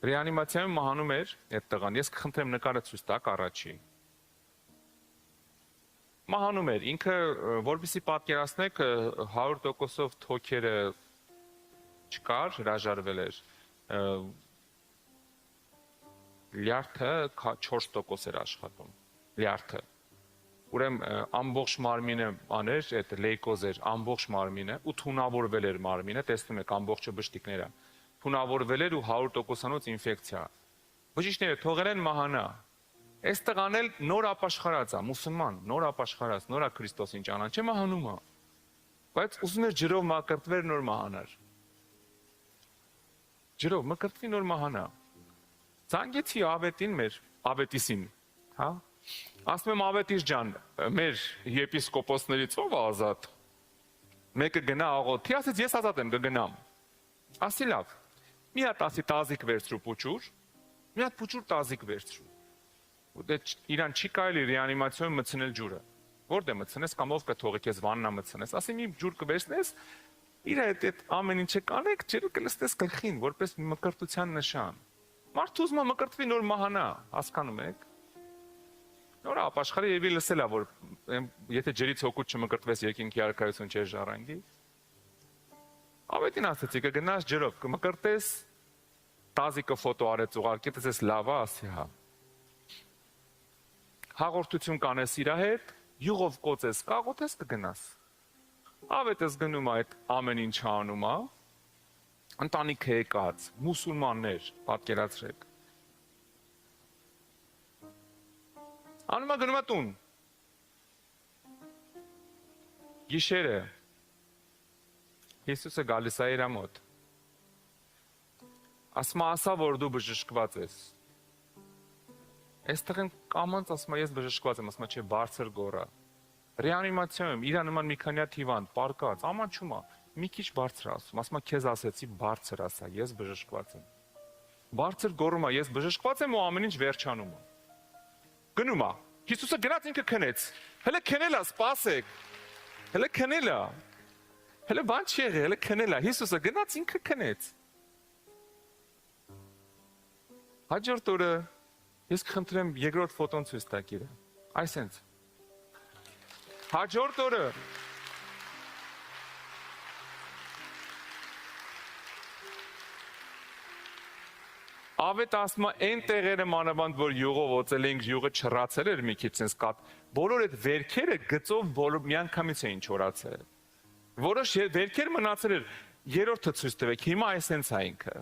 Ռեանիմացիայում մահանում էր այդ տղան, ես կխնդրեմ նկարը ցույց տաք առաջի։ Մահանում էր, ինքը որպեսզի պատկերացնեք 100%-ով թոքերը չկար, հրաժարվել էր։ Լյարդը 4% էր աշխատում, լյարդը։ Ուրեմն ամբողջ մարմինը աներ, այդ լեյկոզ էր, ամբողջ մարմինը ու թունավորվել էր մարմինը, տեսնում եք ամբողջը բշտիկները։ Թունավորվել էր ու 100%-անոց ինֆեկցիա։ Բժիշկները թողել են մահանա։ Այս տղան էլ նոր ապաշխարած է, մուսուլման, նոր ապաշխարած, նորա Քրիստոսին ճանաչի մահանում է։ Բայց ուզում էր ջրով մակրտվեր նոր մահանար։ Ջրով մկրտվի նոր մահանա։ Զանգեցի ավետին մեր, ավետիսին, հա։ Ասում եմ ավետիս ջան, մեր եպիսկոպոսներից ով է ազատ։ Մեկը գնա աղոթի, ասեց ես ազատ եմ, կգնամ։ Ասի լավ։ Մի հատ ասի տազիկ վերցրու փուչուր, մի հատ փուչուր տազիկ վերցրու։ Դե իրան չի կարելի ռեանիմացիոն մտցնել ջուրը։ Որտե մտցնես կամ ով կթողի քեզ վաննա մտցնես։ Ասի մի ջուր կվերցնես, իր այդ ամեն ինչը կանեք, ջուրը կլստես գլխին, որպես մկրտության նշան։ Մարդը ուզում է մկրտվի նոր մահանա, հասկանում եք։ Նոր ապաշխարի եւի լսելա, որ եթե ջրից հոգուց չմկրտվես երկինքի արքայություն չես ժառանգի։ Ավետին ասեցի կգնաս ջրով, կմկրտես, տազիկը ֆոտո արեց ուղարկի, տեսես լավ է, ասի հա։ Հաղորդություն կանես իր հետ, յուղով կոծես, կաղոթես կգնաս։ Ավետս գնում է այդ ամեն ինչ անում է, ընտանիքը եկած, մուսուլմաններ, պատկերացրեք։ Անում է գնում է տուն։ Գիշերը Հիսուսը գալիս է իր մոտ։ Ասում է ասա, որ դու բժշկված ես։ Այստեղ են կամանց ասում է ես բժշկված եմ, ասում է չէ բարձր գոռա։ Ռեանիմացիայում իր նման մի քանի հատ հիվանդ պարկած, ամանչում է, մի քիչ բարձր ասում է քեզ ասեցի բարձր ասա, ես բժշկված եմ։ Բարձր գոռում է ես բժշկված եմ ու ամեն ինչ վերջանում է։ Գնում է։ Հիսուսը գնաց ինքը քնեց։ Հələ քնել է, սպասեք։ Հələ քնել է։ Հələ բան չի եղել, հələ քնել է։ Հիսուսը գնաց ինքը քնեց։ Հաջորդ օրը ես կխնդրեմ երկրորդ ֆոտոն ցույց տաք իրը։ Այսենց։ Հաջորդ օրը Ավետ ասում է այն տեղերը մանավանդ որ յուղով օծել էինք, յուղը չռացել էր մի քիչ sense կապ։ Բոլոր այդ վերքերը գծով բոլոր միանգամից էին չորացել։ Որոշ վերքեր մնացել էր, երրորդը ցույց տվեք, հիմա այսենց է ինքը։